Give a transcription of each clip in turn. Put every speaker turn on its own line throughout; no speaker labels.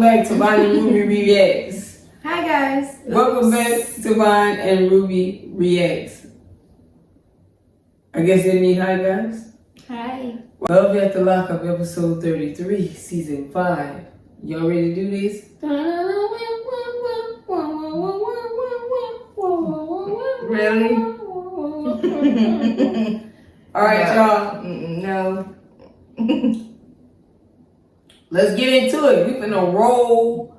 back to Von and Ruby Reacts.
Hi guys.
Welcome back to Von and Ruby Reacts. I guess they mean hi guys.
Hi.
Love After Lockup, episode 33, season 5. Y'all ready to do this?
Really?
Alright, y'all.
No.
Let's get into it. We finna roll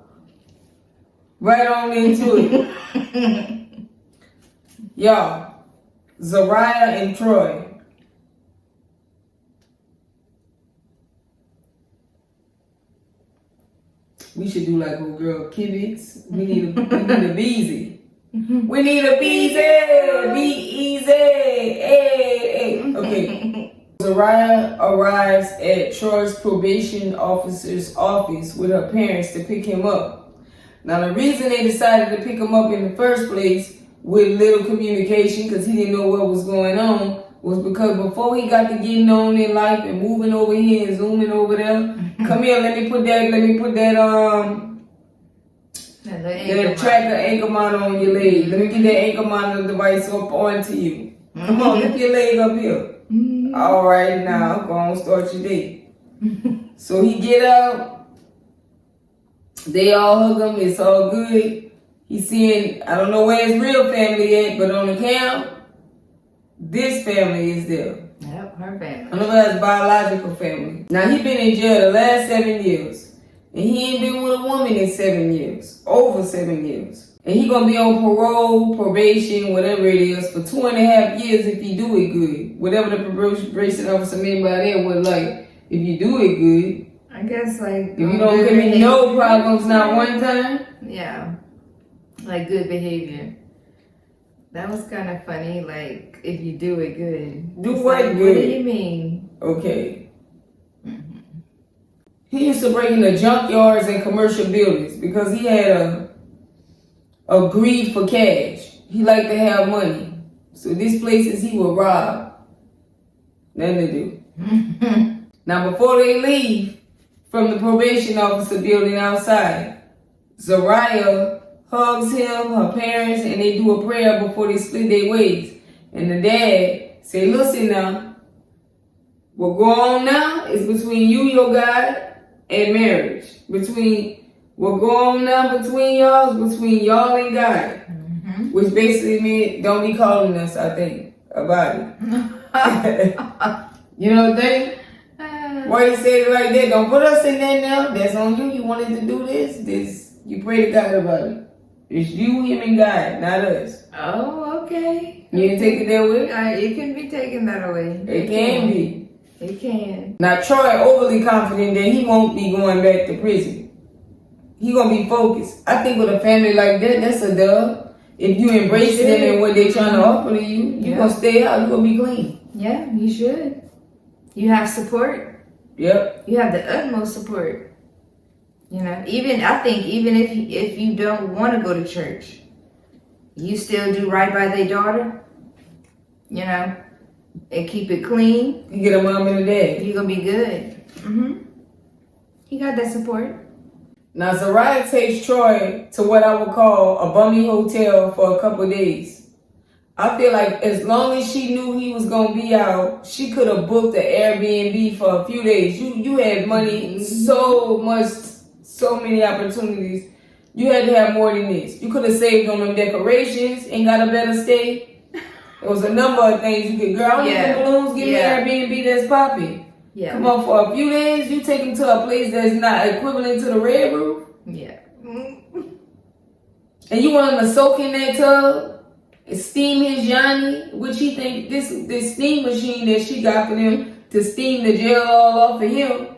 right on into it. Y'all, Zariah and Troy. We should do like old girl Kibitz. We need a Beezy. We need a Beezy. Be easy. Hey. Okay. Zariah arrives at Troy's probation officer's office with her parents to pick him up. Now, the reason they decided to pick him up in the first place with little communication, because he didn't know what was going on, was because before he got to getting on in life and moving over here and zooming over there, come here, let me put that tracker ankle monitor on your leg. Let me get that ankle monitor device up onto you. Come on, lift your leg up here. All right, now go on, start your day. So he get out. They all hug him. It's all good. He's seeing, I don't know where his real family at, but on the camp, this family is there.
Yep, her family.
I don't know about his biological family. Now, he been in jail the last 7 years. And he ain't been with a woman in 7 years. Over 7 years. And he gonna be on parole, probation, whatever it is, for 2.5 years if he do it good. Whatever the probation officer meant by that was like, if you do it good.
I guess like
If you don't give me no problems not one time.
Yeah. Like good behavior. That was kind of funny, like if you do it good.
Do
It's
what
like,
good?
What do you mean?
Okay. He used to break into junkyards and commercial buildings because he had a greed for cash. He liked to have money. So these places he would rob. Nothing to do. Now before they leave from the probation officer building outside, Zariah hugs him, her parents, and they do a prayer before they split their ways. And the dad say, listen now, what go on now is between you, your God, and marriage. What go on now between y'all is between y'all and God. Which basically means don't be calling us, I think, about it. You know what I'm saying? Why you say it like that? Don't put us in there now. That's on you. You wanted to do this. You pray to God about it. It's you, him, and God, not us.
Oh, okay.
You didn't take it that way?
It can be taken that way.
It can be.
It can.
Now, Troy overly confident that he won't be going back to prison. He gonna be focused. I think with a family like that, that's a dub. If you embrace them and what they trying to offer to you, you gonna stay out. You gonna be clean.
Yeah, you should. You have support.
Yep.
You have the utmost support. You know, I think even if you don't want to go to church, you still do right by their daughter. You know, and keep it clean.
You get a mom and a dad.
You're gonna be good. He got that support.
Now, Zariah takes Troy to what I would call a bummy hotel for a couple days. I feel like as long as she knew he was going to be out, she could have booked an Airbnb for a few days. You had money, so many opportunities. You had to have more than this. You could have saved on them decorations and got a better stay. There was a number of things you could, girl, get the balloons, give me an Airbnb that's popping.
Yeah.
Come on, for a few days, you take him to a place that's not equivalent to the Red Roof.
Yeah.
And you want him to soak in that tub and steam his Yanni, which he think this steam machine that she got for him to steam the gel all off of him.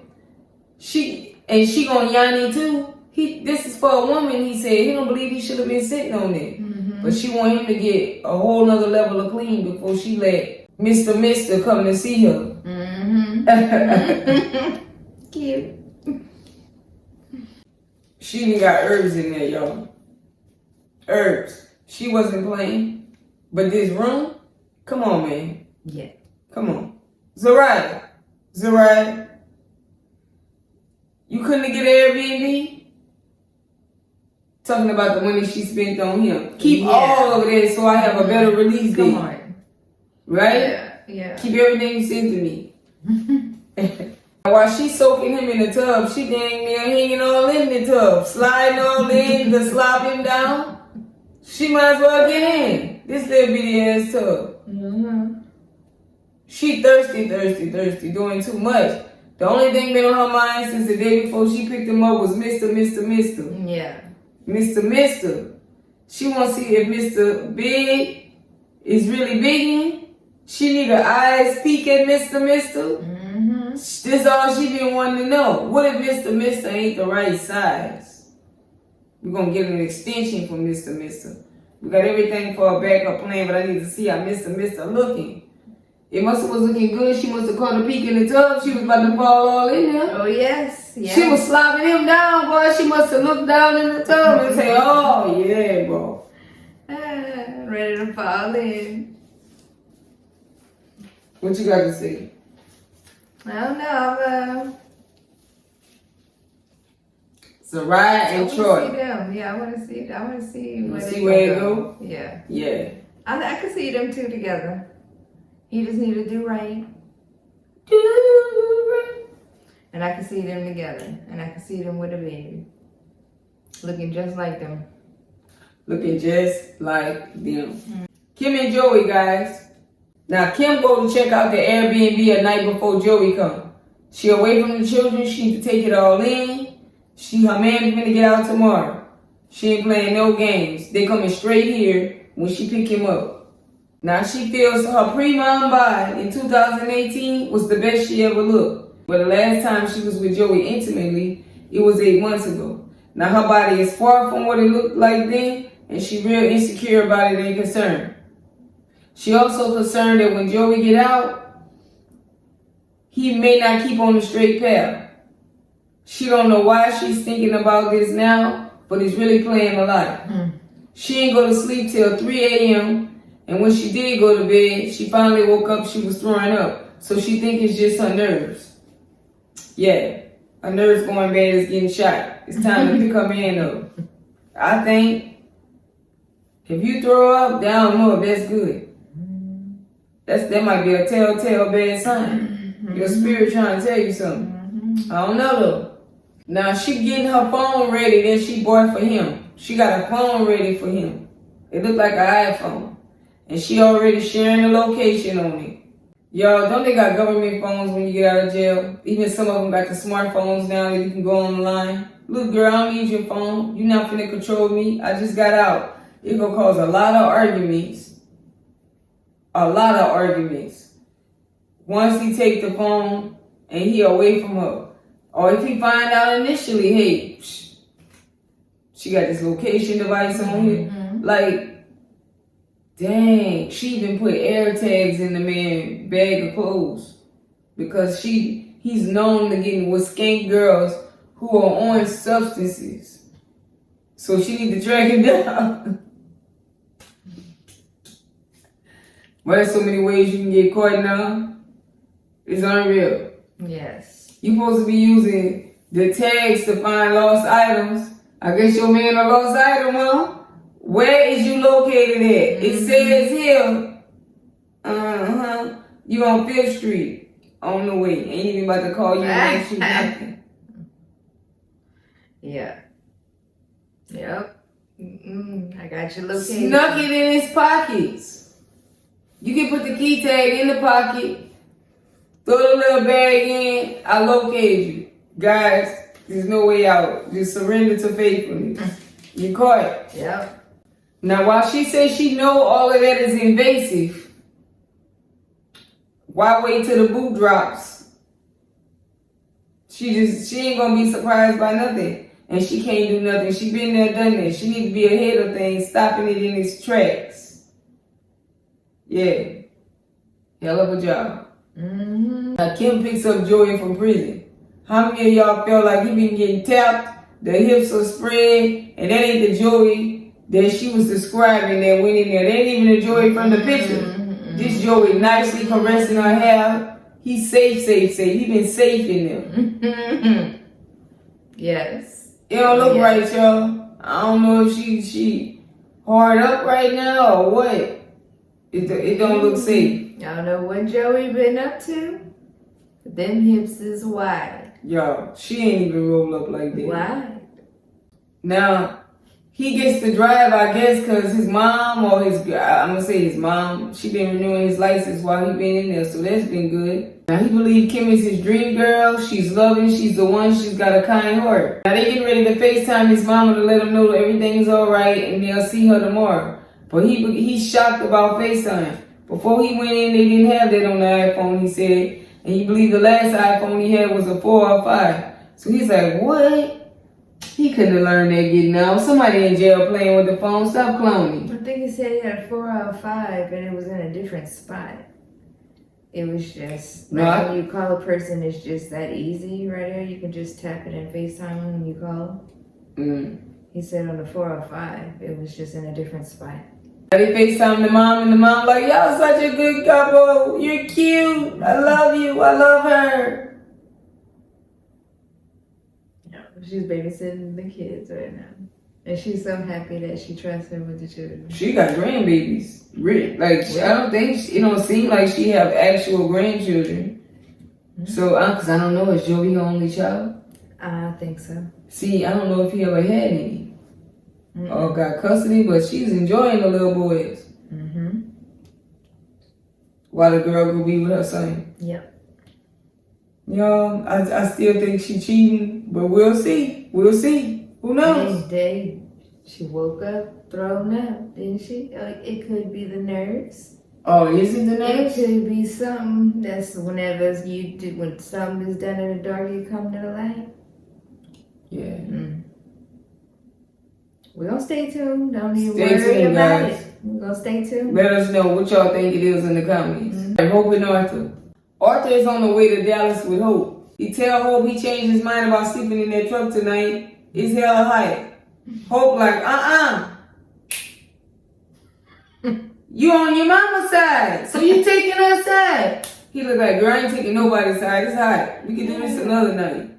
She gonna Yanni too. This is for a woman, he said. He don't believe he should have been sitting on it. But she want him to get a whole nother level of clean before she let Mr. come to see her.
Cute.
She even got herbs in there, y'all. Herbs. She wasn't playing. But this room, come on, man.
Yeah.
Come on. Zariah. You couldn't get an Airbnb? talking about the money she spent on him. Keep
Yeah.
all of that so I have a better release date.
Come on.
Right?
Yeah.
Keep everything you sent to me. While she's soaking him in the tub, she dang near hanging all in the tub, sliding all in to slop him down. She might as well get in this little bitty ass tub. She thirsty, doing too much. The only thing been on her mind since the day before she picked him up was Mr.
Yeah.
Mr. She want to see if Mr. Big is really biggin'. She need her eyes peek at Mr. This all she been wanting to know. What if Mr. ain't the right size? We're gonna get an extension from Mr. We got everything for a backup plan, but I need to see how Mr. looking. It must have was looking good. She must have caught a peek in the tub. She was about to fall all in there.
Oh, yes.
She was slopping him down, boy. She must have looked down in the tub and say, oh, yeah, bro.
Ready to fall in.
What you got to say?
I don't know.
It's a ride and Troy.
Yeah, I want to see
Where it go?
Yeah.
Yeah.
I can see them two together. He just need to do right. And I can see them together. And I can see them with a baby. Looking just like them. Kim and Joey, guys. Now, Kim go to check out the Airbnb a night before Joey come. She away from the children. She need to take it all in. Her man is gonna get out tomorrow. She ain't playing no games. They coming straight here when she pick him up. Now, she feels her pre-mom bod in 2018 was the best she ever looked. But the last time she was with Joey intimately, it was 8 months ago. Now, her body is far from what it looked like then, and she real insecure about it and concerned. She also concerned that when Joey get out, he may not keep on the straight path. She don't know why she's thinking about this now, but it's really playing a lot. She ain't go to sleep till 3 a.m., and when she did go to bed, she finally woke up, she was throwing up. So she think it's just her nerves. Yeah, her nerves going bad is getting shot. It's time to pick her man up. I think if you throw up, down more, that's good. That might be a telltale bad sign. Your spirit trying to tell you something. I don't know though. Now she getting her phone ready that she bought for him. She got a phone ready for him. It looked like an iPhone. And she already sharing the location on it. Y'all, don't they got government phones when you get out of jail? Even some of them got the smartphones now that you can go online. Look, girl, I don't need your phone. You're not finna control me. I just got out. It gonna cause a lot of arguments. Once he take the phone and he away from her. Or if he find out initially, hey, she got this location device on here. Like, dang, she even put air tags in the man's bag of clothes. Because he's known to getting with skank girls who are on substances. So she need to track him down. But there's so many ways you can get caught now. It's unreal. Yes.
You supposed to be using the tags to find lost items. I guess your man a lost item, huh? Where is you located at? It says here. You on 5th Street. On the way. Ain't even about to call you and ask you nothing.
Yeah. Yep. I got your location.
Snuck it in his pockets. You can put the key tag in the pocket. Throw the little bag in. I located you. Guys, there's no way out. Just surrender to faithfulness. You caught.
Yep.
Now, while she says she know all of that is invasive, why wait till the boot drops? She ain't gonna be surprised by nothing. And she can't do nothing. She been there, done that. She need to be ahead of things, stopping it in its tracks. Yeah. Hell of a job. Now, Kim picks up Joey from prison. How many of y'all feel like he been getting tapped, the hips are spread, and that ain't the Joey that she was describing that went in there? That ain't even the Joey from the picture. This Joey nicely caressing her hair. He's safe. He been safe in there.
Yes.
It don't look right, y'all. I don't know if she hard up right now or what. It don't look safe.
I don't know what Joey been up to. But them hips is wide.
Yo, she ain't even roll up like that.
Wide.
Now, he gets to drive, I guess, because his mom or I'm going to say his mom, she been renewing his license while he been in there, so that's been good. Now, he believe Kim is his dream girl. She's loving. She's the one. She's got a kind heart. Now, they getting ready to FaceTime his mama to let him know that everything's all right and they'll see her tomorrow. But he's shocked about FaceTime. Before he went in, they didn't have that on the iPhone, he said. And he believed the last iPhone he had was a 4 or 5. So he's like, what? He couldn't have learned that getting out. Somebody in jail playing with the phone. Stop cloning.
I think he said he had a 4 out of 5 and it was in a different spot. It was just, like when you call a person, it's just that easy right there. You can just tap it and FaceTime them when you call them. He said on the 405, it was just in a different spot.
They FaceTime the mom, and the mom like, y'all such a good couple. You're cute. I love you. I love her.
Yeah, she's babysitting the kids right now. And she's so happy that she trusts him with the children.
She got grandbabies. Like, I don't think, it don't seem like she have actual grandchildren. So, because I don't know, is Joey her only child?
I think so.
See, I don't know if he ever had any. Or got custody, but she's enjoying the little boys. While the girl could be with her son.
Yep.
Y'all, I still think she cheating, but we'll see. We'll see. Who knows?
She woke up thrown up, didn't she? It could be the nerves.
Oh, is it the nerves?
It could be something that's when something is done in the dark, you come to the light.
Yeah.
We're going to stay tuned. Don't even
Stay
worry
tuned,
about
guys.
it. We're going to stay tuned.
Let us know what y'all think it is in the comments. Hope and Arthur. Arthur is on the way to Dallas with Hope. He tell Hope he changed his mind about sleeping in that truck tonight. It's hella high. Hope like, You on your mama's side, so you taking her side. He look like, girl, I ain't taking nobody's side. It's hot. We can do this another night.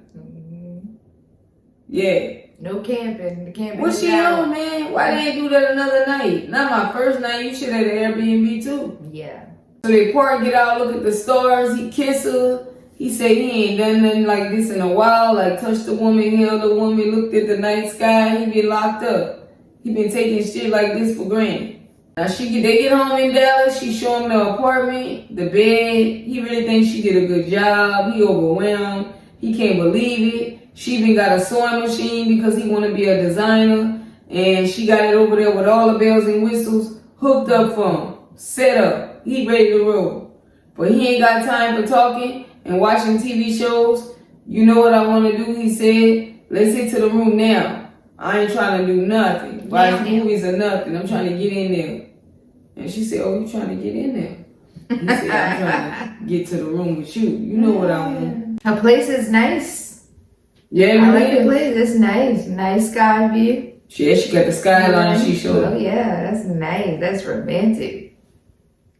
Yeah.
No camping. The camping.
What she on, man? Why they ain't do that another night? Not my first night. You should have an Airbnb too.
Yeah.
So they park, get out, look at the stars. He kiss her. He said he ain't done nothing like this in a while. Like touched the woman, held the woman, looked at the night sky. He been locked up. He been taking shit like this for granted. Now they get home in Dallas. She show him the apartment, the bed. He really thinks she did a good job. He overwhelmed. He can't believe it. She even got a sewing machine because he want to be a designer. And she got it over there with all the bells and whistles hooked up for him. Set up. He ready to roll. But he ain't got time for talking and watching TV shows. You know what I want to do? He said, let's hit to the room now. I ain't trying to do nothing. Watch movies or nothing. I'm trying to get in there. And she said, oh, you trying to get in there? He said, I'm trying to get to the room with you. You know what I want.
Her place is nice.
Yeah,
I like the place. It's nice. Nice sky view.
Yeah, she got the skyline she showed.
Oh, yeah. That's nice. That's romantic.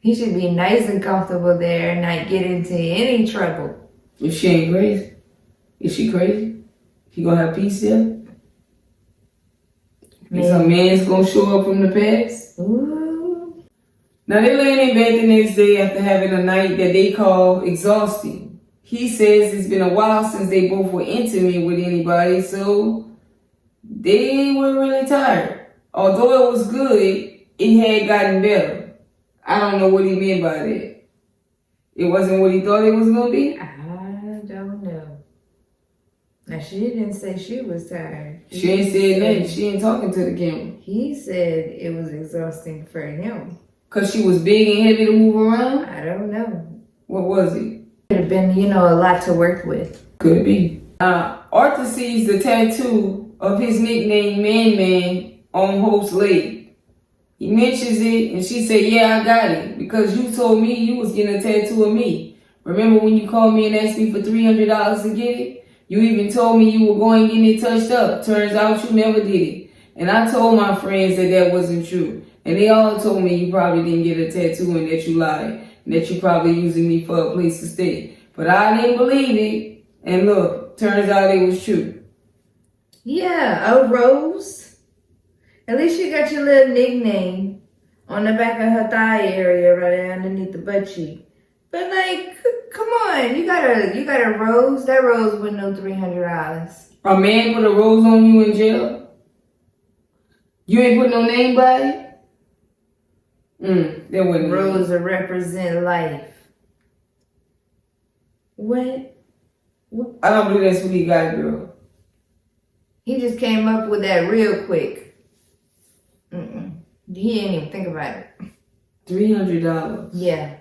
He should be nice and comfortable there and not get into any trouble.
If she ain't crazy. Is she crazy? He gonna have peace there? Is her man's gonna show up from the past?
Ooh.
Now they're laying in bed the next day after having a night that they call exhausting. He says it's been a while since they both were intimate with anybody, so they were really tired. Although it was good, it had gotten better. I don't know what he meant by that. It wasn't what he thought it was going to be?
I don't know. Now, she didn't say she was tired.
She ain't said nothing. She ain't talking to the camera.
He said it was exhausting for him.
Because she was big and heavy to move around?
I don't know.
What was it?
Could have been, a lot to work with.
Could be. Arthur sees the tattoo of his nickname Man Man on Hope's leg. He mentions it and she said, yeah, I got it. Because you told me you was getting a tattoo of me. Remember when you called me and asked me for $300 to get it? You even told me you were going to get it touched up. Turns out you never did it. And I told my friends that wasn't true. And they all told me you probably didn't get a tattoo and that you lied. And that you probably using me for a place to stay. But I didn't believe it. And look, turns out it was true.
Yeah, a rose. At least you got your little nickname on the back of her thigh area, right there underneath the butt cheek. But like, come on, you got a rose. That rose with no $300.
A man put a rose on you in jail? You ain't put no name by it? That wasn't
Rose to represent life. What?
I don't believe that's what he got, girl.
He just came up with that real quick. He didn't even think about it.
$300.
Yeah.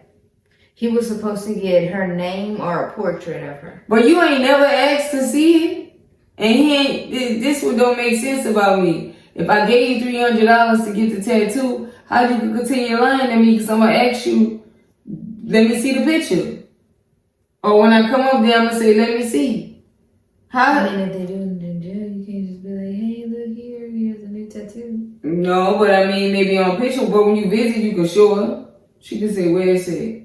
He was supposed to get her name or a portrait of her.
But you ain't never asked to see it. And he ain't, this what don't make sense about me. If I gave you $300 to get the tattoo, how you can continue lying to me? Because I'm going to ask you, let me see the picture. Or when I come up there, I'm going to say, let me see. How?
I mean, if they do it in jail, you can't just be like, hey, look here, here's a new tattoo.
No, but I mean, maybe on picture, but when you visit, you can show her. She can say, where it's at.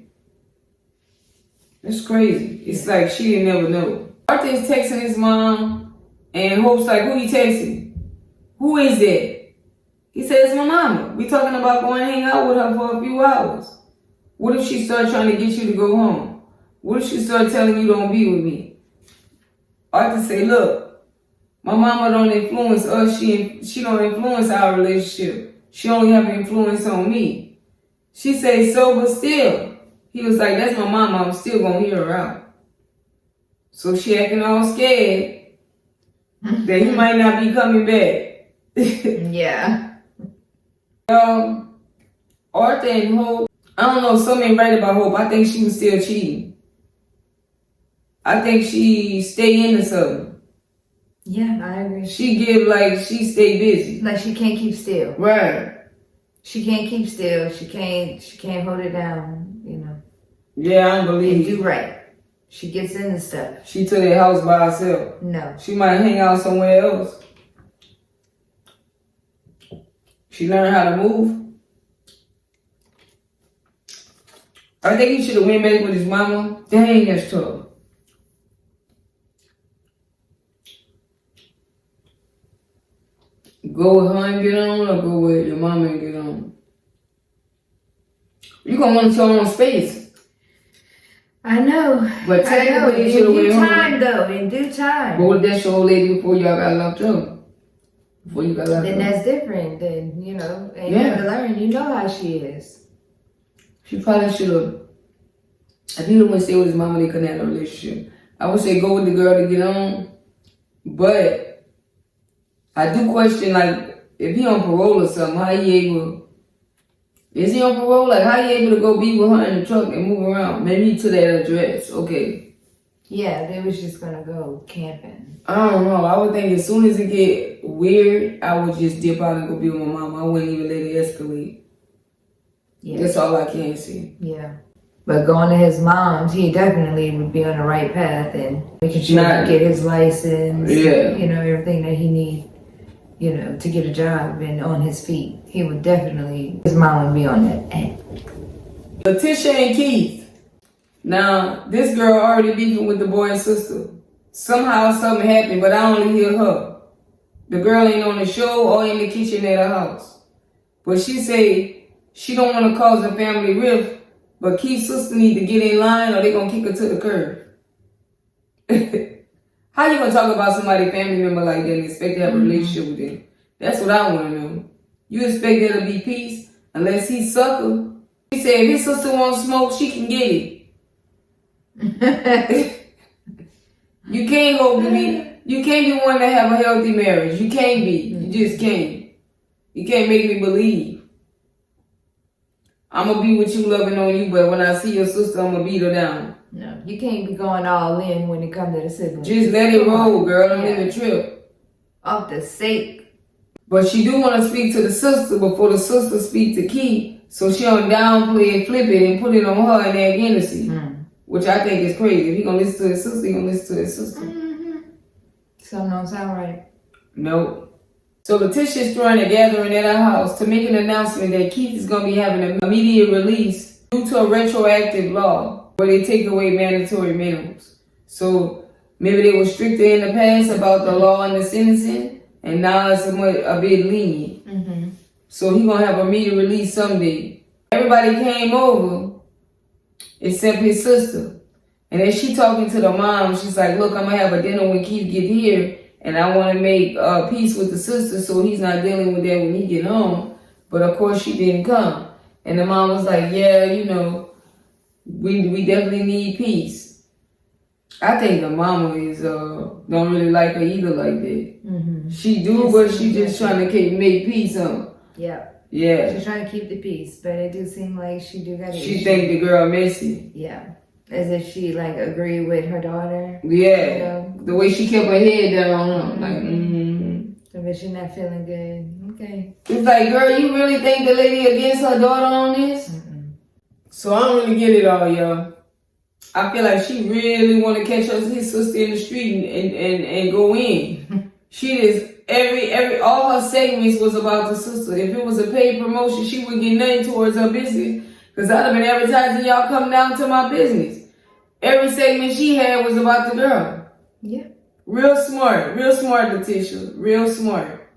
That's crazy. It's like she didn't never know. Arthur's texting his mom, and Hope's like, who he texting? Who is that? He said, it's my mama. We talking about going to hang out with her for a few hours. What if she start trying to get you to go home? What if she start telling you don't be with me? Arthur say, look, my mama don't influence us. She don't influence our relationship. She only have influence on me. She say, so, but still. He was like, that's my mama. I'm still going to hear her out. So she acting all scared that he might not be coming back.
Yeah.
Arthur and Hope, I don't know, something ain't right about Hope. I think she was still cheating. I think she stay into something.
Yeah, I agree.
She stay busy.
Like she can't keep still.
Right.
She can't keep still. She can't hold it down, you know.
Yeah, I believe.
And do right. She gets into stuff.
She to their house by herself.
No.
She might hang out somewhere else. She learned how to move. I think he should have went back with his mama. Dang, that's tough. Go with her and get on, or go with your mama and get on? You gonna want your own space.
I know.
But technically, you should have went home.
In due time, though. In due time.
But what if that's your old lady before y'all got locked up? Before you got locked
Then
up?
that's different. Then, you know, and you have to learn. You know how she is.
She probably should have. If he wouldn't stay with his mama, they couldn't have a relationship. I would say go with the girl to get on. But I do question, like, if he on parole or something, how he able... Is he on parole? Like, how he able to go be with her in the truck and move around? Maybe to that address. Okay.
Yeah, they was just gonna go camping.
I don't know. I would think as soon as it get weird, I would just dip out and go be with my mom. I wouldn't even let it escalate. Yeah. That's all I can see.
Yeah. But going to his mom's, he definitely would be on the right path and making sure to get his license. Yeah. You know, everything that he needs, you know, to get a job and on his feet. He would definitely, his mom would be on that.
Letitia and Keith. Now, this girl already beefing with the boy and sister. Somehow something happened, but I only hear her. The girl ain't on the show or in the kitchen at her house. But she say she don't want to cause a family rift, but Keith's sister need to get in line or they gonna kick her to the curb. How you gonna talk about somebody's family member like that and expect to have a relationship with them? That's what I want to know. You expect there to be peace unless he's sucker. He said if his sister wants smoke, she can get it. You can't be one to have a healthy marriage. You can't be. You just can't. You can't make me believe. I'm gonna be with you, loving on you, but when I see your sister, I'm gonna beat her down.
No, you can't be going all in when it comes to the siblings.
Just let it roll, girl. Don't even trip.
Off the sake.
But she do want to speak to the sister before the sister speak to Keith, so she don't downplay and flip it and put it on her and act innocent. Which I think is crazy. If he gonna listen to his sister, he gonna listen to his sister.
Something don't sound right.
Nope. So Letitia's throwing a gathering at her house to make an announcement that Keith is gonna be having an immediate release due to a retroactive law where they take away mandatory minimums. So maybe they were stricter in the past about the law and the sentencing, and now it's a bit lenient.
Mm-hmm.
So he gonna have immediate release someday. Everybody came over except his sister. And then she talking to the mom, she's like, look, I'm gonna have a dinner when Keith get here, and I want to make peace with the sister so he's not dealing with that when he get home. But of course she didn't come. And the mom was like, yeah, you know, we definitely need peace. I think the mama is don't really like her either like that.
Mm-hmm.
She do, but she just trying to make peace on.
Yeah.
Yeah.
She's trying to keep the peace, but it do seem like she do got
She think the girl messy.
Yeah. As if she like agree with her daughter.
Yeah.
You know?
The way she kept her head down, like,
But she's not feeling good. Okay.
It's like, girl, you really think the lady against her daughter on this?
Mm-mm.
So I don't really get it all, y'all. I feel like she really want to catch his sister in the street and go in. She just, all her segments was about the sister. If it was a paid promotion, she would get nothing towards her business. Because I'd have been advertising, y'all come down to my business. Every segment she had was about the girl.
Yeah.
Real smart, Letitia. Real smart.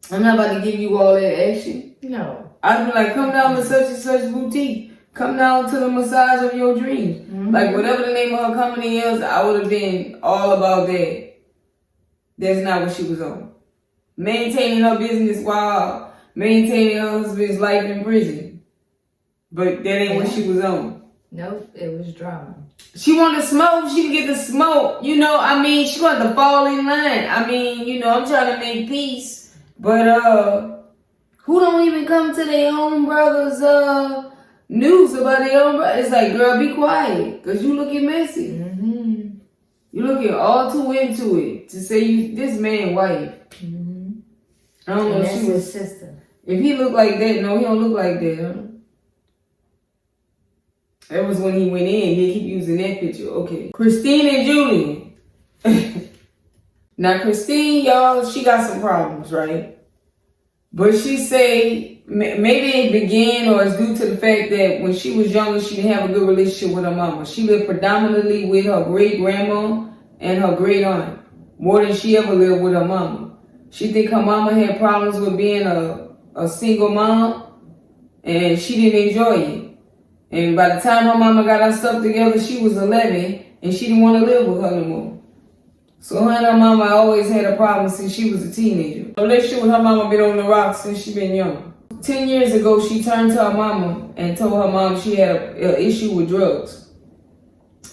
I'm not about to give you all that action.
No.
I'd be like, come down to such and such boutique. Come down to the massage of your dreams.
Mm-hmm.
Like, whatever the name of her company is, I would have been all about that. That's not what she was on. Maintaining her business while maintaining her husband's life in prison. But that ain't what she was on.
Nope, it was drama.
She wanted to smoke, she could get the smoke. You know, I mean, she wanted to fall in line. I mean, you know, I'm trying to make peace. But, who don't even come to their own brother's, news about their own brother? It's like, girl, be quiet, because you looking messy.
Mm-hmm.
You looking all too into it to say you this man wife.
Mm-hmm.
I don't know if she was
his sister.
If he looked like that, no, he don't look like that. Huh? That was when he went in. They keep using that picture. Okay. Christine and Julian. Now, Christine, y'all, she got some problems, right? But she say maybe it began or it's due to the fact that when she was younger, she didn't have a good relationship with her mama. She lived predominantly with her great-grandma and her great-aunt, more than she ever lived with her mama. She think her mama had problems with being a single mom, and she didn't enjoy it. And by the time her mama got her stuff together, she was 11, and she didn't want to live with her no more. So her and her mama always had a problem since she was a teenager. The relationship with her mama been on the rocks since she been young. 10 years ago, she turned to her mama and told her mom she had an issue with drugs.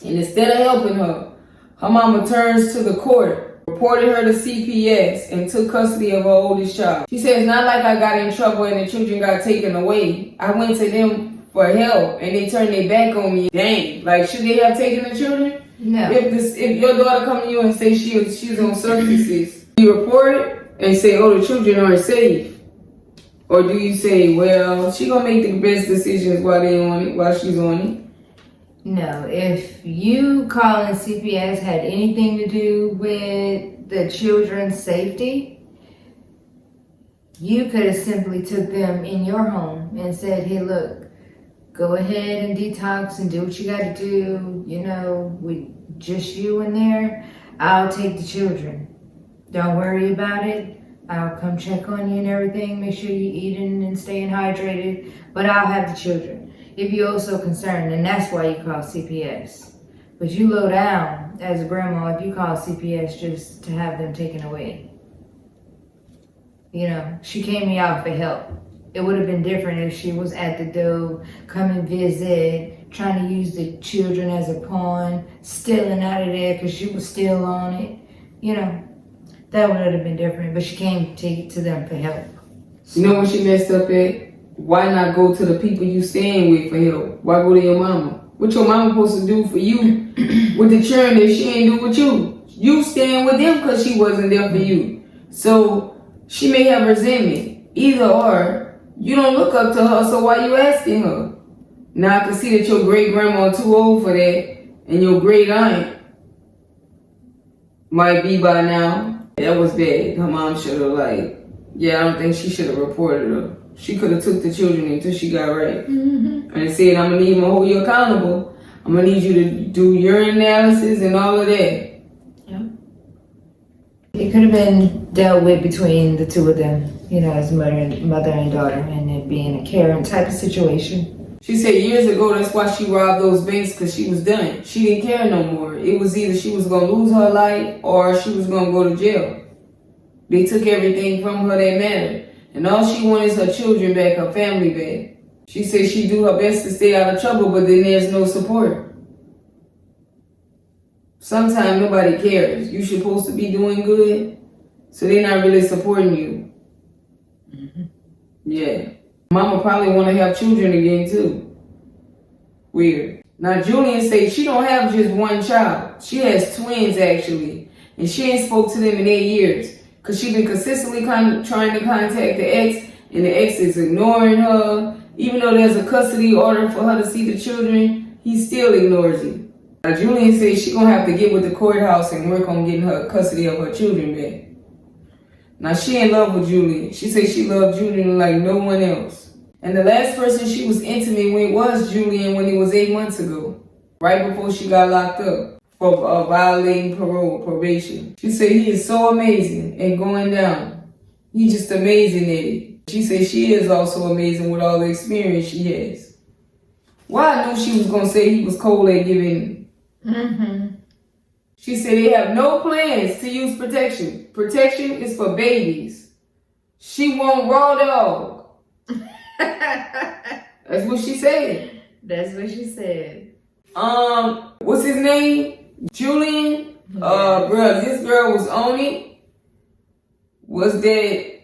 And instead of helping her, her mama turns to the court, reported her to CPS, and took custody of her oldest child. She says, not like I got in trouble and the children got taken away. I went to them for help and they turned their back on me. Dang, like should they have taken the children?
No.
If your daughter come to you and say she's on substances, do you report it and say, oh, the children are safe? Or do you say, well, she gonna make the best decisions while she's on it?
No, if you calling CPS had anything to do with the children's safety, you could have simply took them in your home and said, hey, look, go ahead and detox and do what you got to do. You know, with just you in there, I'll take the children. Don't worry about it. I'll come check on you and everything. Make sure you're eating and staying hydrated. But I'll have the children. If you're also concerned, and that's why you call CPS. But you low down as a grandma if you call CPS just to have them taken away. You know, she came me out for help. It would have been different if she was at the door, come and visit, trying to use the children as a pawn, stealing out of there because she was still on it. You know, that would have been different. But she came to them for help.
You know what she messed up at? Why not go to the people you staying with for help? Why go to your mama? What your mama supposed to do for you with the children that she ain't do with you? You staying with them because she wasn't there for you. So she may have resentment. Either or, you don't look up to her, so why you asking her? Now I can see that your great grandma too old for that, and your great aunt might be by now. That was bad. Her mom should have I don't think she should have reported her. She could have took the children until she got right. Mm-hmm. And said, I'm going to hold you accountable. I'm going to need you to do urine analysis and all of that.
Yeah. It It could have been dealt with between the two of them, you know, as mother and daughter, and it being a caring type of situation.
She said years ago that's why she robbed those banks, because she was done. She didn't care no more. It was either she was going to lose her life or she was going to go to jail. They took everything from her that mattered. And all she wanted is her children back, her family back. She said she'd do her best to stay out of trouble, but then there's no support. Sometimes nobody cares. You're supposed to be doing good, so they're not really supporting you. Mm-hmm. Yeah. Mama probably want to have children again, too. Weird. Now, Julian says she don't have just one child. She has twins, actually. And she ain't spoke to them in 8 years. Because she been consistently trying to contact the ex, and the ex is ignoring her. Even though there's a custody order for her to see the children, he still ignores it. Now, Julian says she gonna have to get with the courthouse and work on getting her custody of her children back. Now, she in love with Julian. She says she loved Julian like no one else. And the last person she was intimate with was Julian when it was 8 months ago, right before she got locked up for violating probation. She said he is so amazing at going down. He's just amazing at it. She said she is also amazing with all the experience she has. Well, I knew she was going to say he was cold at giving. Mm-hmm. She said they have no plans to use protection. Protection is for babies. She want raw dog. That's what she said.
That's what she said.
What's his name? Julian, bro, this girl was on it. Was that,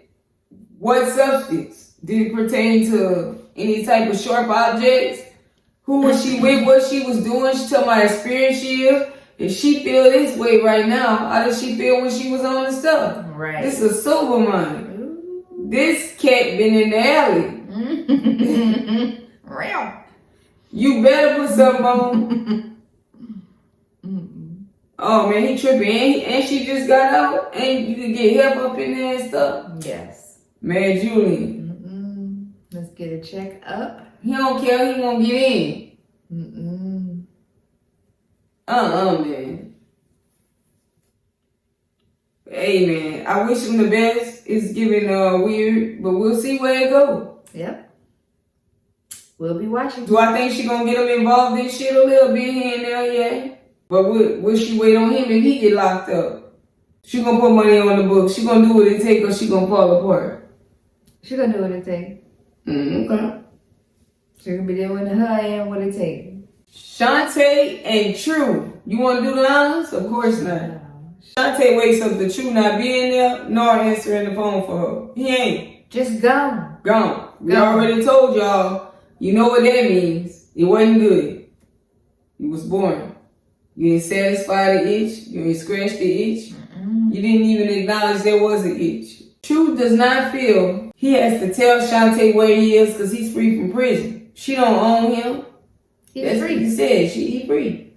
what substance? Did it pertain to any type of sharp objects? Who was she with? What she was doing? She told my experience she is. If she feel this way right now, how did she feel when she was on the stuff?
Right.
This is a sober mind. Ooh. This cat been in the alley.
Real.
You better put something on. Oh man, he tripping, and she just got out, and you could get help up in there and stuff.
Yes.
Man, Julian.
Let's get a check up.
He don't care, he won't get in. Man. Hey man, I wish him the best. It's giving weird, but we'll see where it go.
Yep. We'll be watching.
Do I think she gonna get him involved in shit a little bit here and there? Yeah. But will she wait on him if he get locked up? She gonna put money on the book. She gonna do what it take, or she gonna fall apart.
She gonna do what it take.
Okay.
She gonna be doing her and what it take.
Shantae and True. You wanna do the honors? Of course not. No. Shantae wakes up to True not being there, nor answering the phone for her. He ain't.
Just gone.
Gone. We already told y'all. You know what that means. It wasn't good. He was boring. You didn't satisfy the itch. You didn't scratch the itch. You didn't even acknowledge there was an itch. True does not feel he has to tell Shantae where he is because he's free from prison. She don't own him.
He's free.
What he said. He free.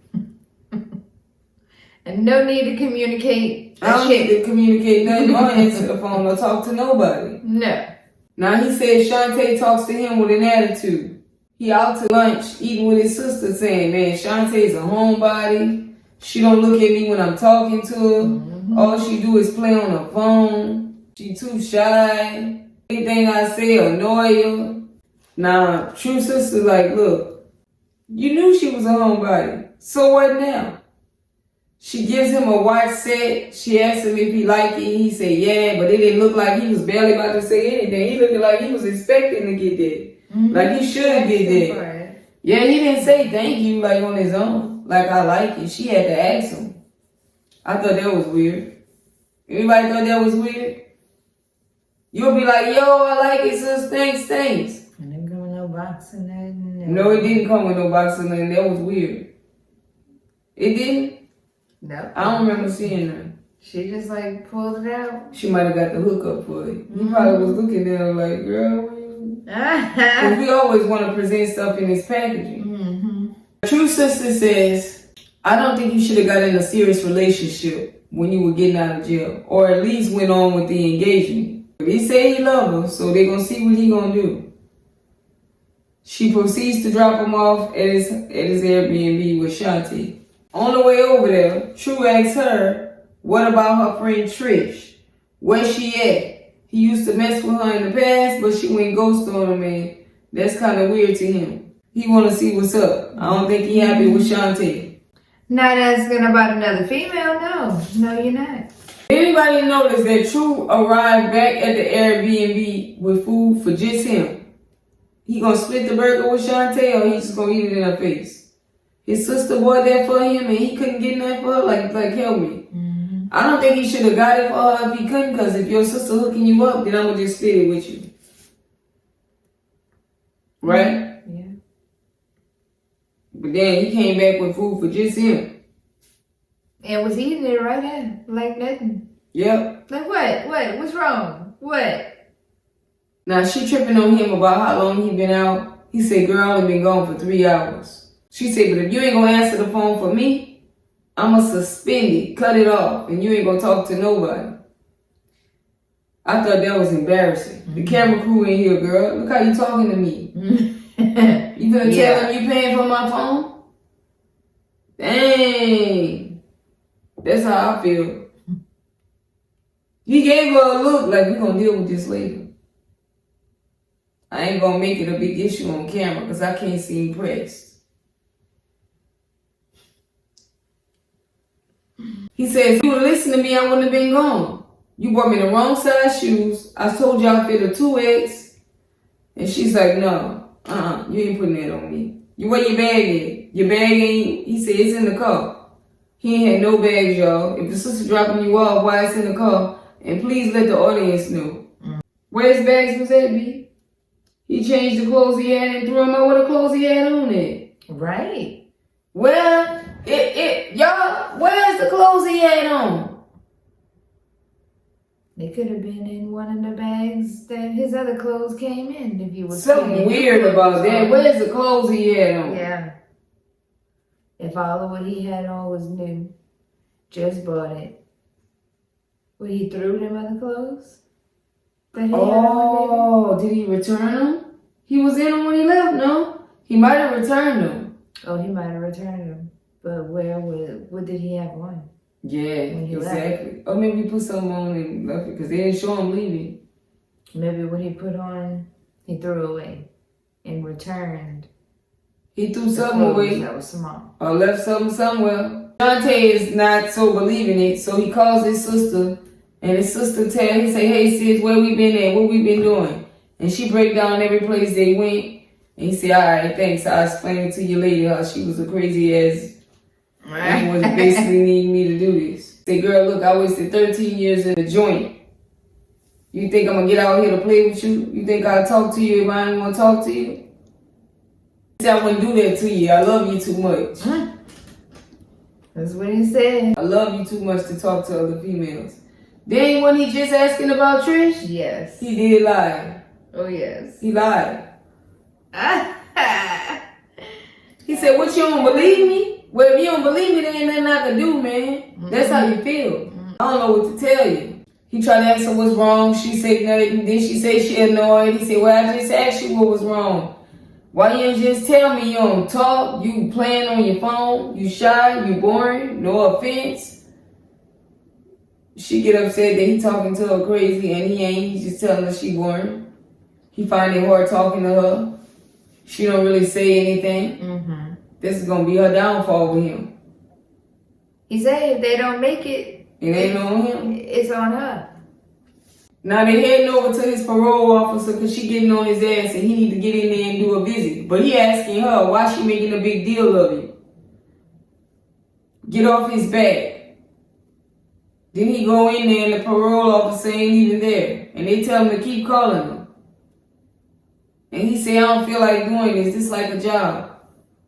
And no need to communicate.
I don't need to communicate nothing or answer the phone or talk to nobody.
No.
Now he said Shantae talks to him with an attitude. He out to lunch eating with his sister saying, man, Shantae's a homebody. She don't look at me when I'm talking to her. All she do is play on her phone. She too shy. Anything I say annoy her. Now, True sister like, look, you knew she was a homebody. So what now? She gives him a watch set. She asks him if he liked it. He said, yeah, but it didn't look like he was barely about to say anything. He looked like he was expecting to get that. Like he should get that. Yeah, he didn't say thank you like on his own. Like I like it. She had to ask him. I thought that was weird. Anybody thought that was weird? You'll be like, yo, I like it, sis. Thanks.
And didn't come with no box and nothing.
No, it didn't come with no box and nothing. That was weird. It didn't?
No.
I don't remember seeing that.
She just like pulled it out.
She might have got the hookup for it. He probably was looking at her like, girl, because we always want to present stuff in this packaging. True sister says, I don't think you should have got in a serious relationship when you were getting out of jail, or at least went on with the engagement. But he said he loved her, so they're going to see what he going to do. She proceeds to drop him off at his Airbnb with Shantae. On the way over there, True asks her What about her friend Trish? Where's she at? He used to mess with her in the past, but she went ghost on him, and that's kind of weird to him. He want to see what's up. I don't think he happy with Shantae.
Not asking about another female, no. No, you're not.
Anybody notice that True arrived back at the Airbnb with food for just him? He gonna split the burger with Shantae, or he just gonna eat it in her face? His sister bought that for him, and he couldn't get nothing for her? Like help me.
Mm-hmm.
I don't think he should have got it for her if he couldn't, because if your sister hooking you up, then I'm gonna just split it with you. Right?
Yeah.
But then he came back with food for just him.
And was eating it right there, like nothing.
Yep.
Like what? What's wrong? What?
Now she tripping on him about how long he been out. He said, girl, I only been gone for 3 hours. She said, but if you ain't gonna answer the phone for me, I'ma suspend it, cut it off, and you ain't gonna talk to nobody. I thought that was embarrassing. Mm-hmm. The camera crew in here, girl. Look how you talking to me. Mm-hmm. You gonna tell him you paying for my phone? Dang. That's how I feel. He gave her a look like we gonna deal with this later. I ain't gonna make it a big issue on camera because I can't seem pressed. He said, if you would listen to me, I wouldn't have been gone. You bought me the wrong size shoes. I told you I fit a 2X. And she's like, no, you ain't putting that on me. Where your bag at? Your bag ain't, he said, it's in the car. He ain't had no bags, y'all. If the sister dropping you off, why it's in the car? And please let the audience know. Where his bags was at, B? He changed the clothes he had and threw them out with the clothes he had on it.
Right.
Well, y'all, where's the clothes he had on?
They could have been in one of the bags that his other clothes came in. If you was
something weird about that. Where's the clothes he had on?
Yeah. If all of what he had on was new, just bought it. Well, he threw them other clothes? That he had on,
did he return them? He was in them when he left, no? He might have returned them.
Oh, he might have returned them. But what did he have on?
Yeah, exactly. Or maybe he put something on and left it because they didn't show him leaving.
Maybe what he put on, he threw away and returned.
He threw something away.
That was small.
Or left something somewhere. Shantae is not so believing it, so he calls his sister, and his sister he say, hey sis, where we been at? What we been doing? And she break down every place they went, and he say, all right, thanks. I'll explain it to you later how she was a crazy ass and was basically needing me to do this. Say, girl, look, I wasted 13 years in the joint. You think I'm gonna get out here to play with you? You think I'll talk to you if I ain't wanna talk to you? I wouldn't do that to you. I love you too much.
That's what he said.
I love you too much to talk to other females. Then when he just asking about Trish?
Yes.
He did lie.
Oh, yes.
He lied. He said, what, you don't believe me? Well, if you don't believe me, there ain't nothing I can do, man. Mm-hmm. That's how you feel. Mm-hmm. I don't know what to tell you. He tried to ask her what's wrong. She said nothing. Then she said she annoyed. He said, well, I just asked you what was wrong. Why you don't just tell me you don't talk? You playing on your phone? You shy? You boring? No offense. She get upset that he talking to her crazy and he ain't. He's just telling her she boring. He find it hard talking to her. She don't really say anything. Mm-hmm. This is gonna be her downfall with him.
He said if they don't make it,
it ain't on him.
It's on her.
Now they heading over to his parole officer because she getting on his ass and he need to get in there and do a visit. But he asking her why she making a big deal of it. Get off his back. Then he go in there and the parole officer ain't even there. And they tell him to keep calling him. And he say, I don't feel like doing this. This like a job.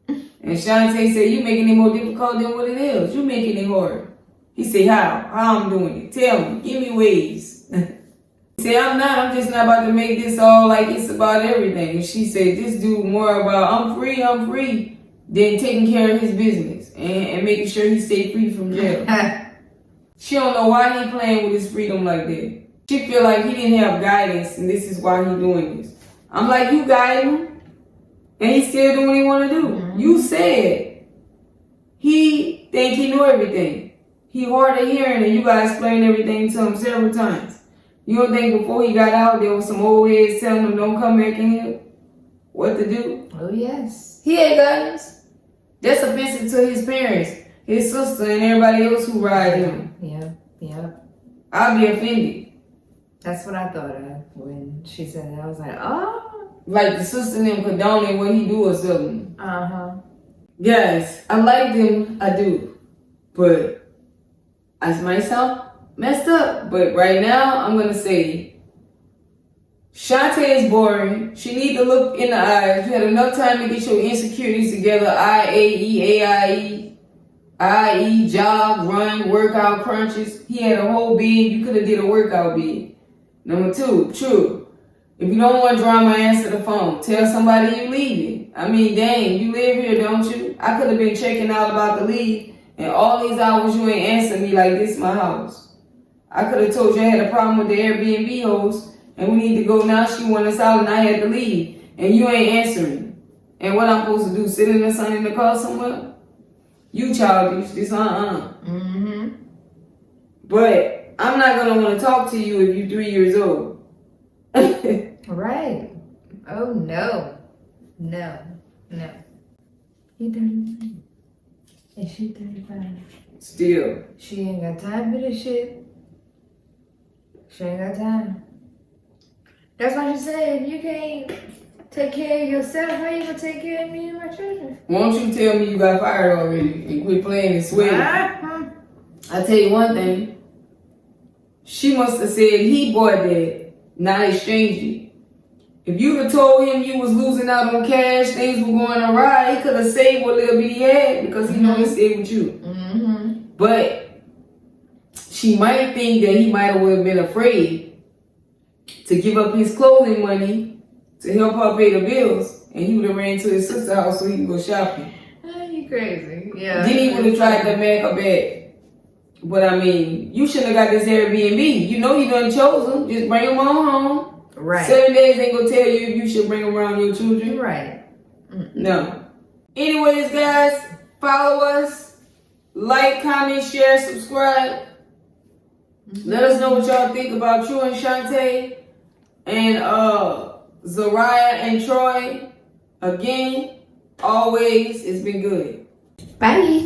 And Shantae said, you making it more difficult than what it is. You making it hard. He said, how? How I'm doing it? Tell me. Give me ways. Say, I'm not. I'm just not about to make this all like it's about everything. And she said, this dude more about I'm free, than taking care of his business and making sure he stay free from jail. She don't know why he playing with his freedom like that. She feel like he didn't have guidance and this is why he doing this. I'm like, you guide him and he still doing what he want to do. Mm-hmm. You said he think he knew everything. He hard of hearing, and you gotta explain everything to him several times. You don't think before he got out there was some old heads telling him don't come back in here? What to do?
Oh, yes.
He ain't guidance. That's offensive to his parents, his sister, and everybody else who ride him.
Yeah.
I'll be offended.
That's what I thought of when she said it. I was like, oh.
Like the sister and them condoning what he do or something.
Uh-huh.
Guys, I like them, I do. But I might sound messed up, but right now I'm gonna say Shantae is boring. She need to look in the eyes. You had enough time to get your insecurities together. IE, jog, run, workout, crunches. He had a whole bid. You could have did a workout bid. Number 2, true. If you don't want drama, answer the phone. Tell somebody you leaving. I mean, dang, you live here, don't you? I could have been checking out about the leave, and all these hours you ain't answer me like this is my house. I could have told you I had a problem with the Airbnb host, and we need to go now. She want us out, and I had to leave, and you ain't answering. And what I'm supposed to do? Sit in the sun in the car somewhere? You childish. This
Mm-hmm.
But I'm not gonna want to talk to you if you're 3 years old.
Right. Oh, no. No. He 35. And she 35.
Still.
She ain't got time for this shit. She ain't got time. That's why she said, if you can't take care of yourself, how you gonna take care of me and my children?
Won't you tell me you got fired already and quit playing and sweating?
Uh-huh.
I tell you one thing. She must have said he bought that, not exchange it. If you had told him you was losing out on cash, things were going awry, he could have saved what little bit he had because he know he stayed with you.
Mm-hmm.
But she might think that he might have been afraid to give up his clothing money to help her pay the bills, and he would have ran to his sister's house so he could go shopping.
Oh, you crazy. Yeah.
Then he would have tried to make her back. But I mean, you shouldn't have got this Airbnb. You know you done chose him. Just bring him on home.
Right.
7 days ain't gonna tell you if you should bring around your children.
Right.
No. Anyways, guys, follow us. Like, comment, share, subscribe. Let us know what y'all think about True and Shantae and Zariah and Troy. Again, always, it's been good.
Bye.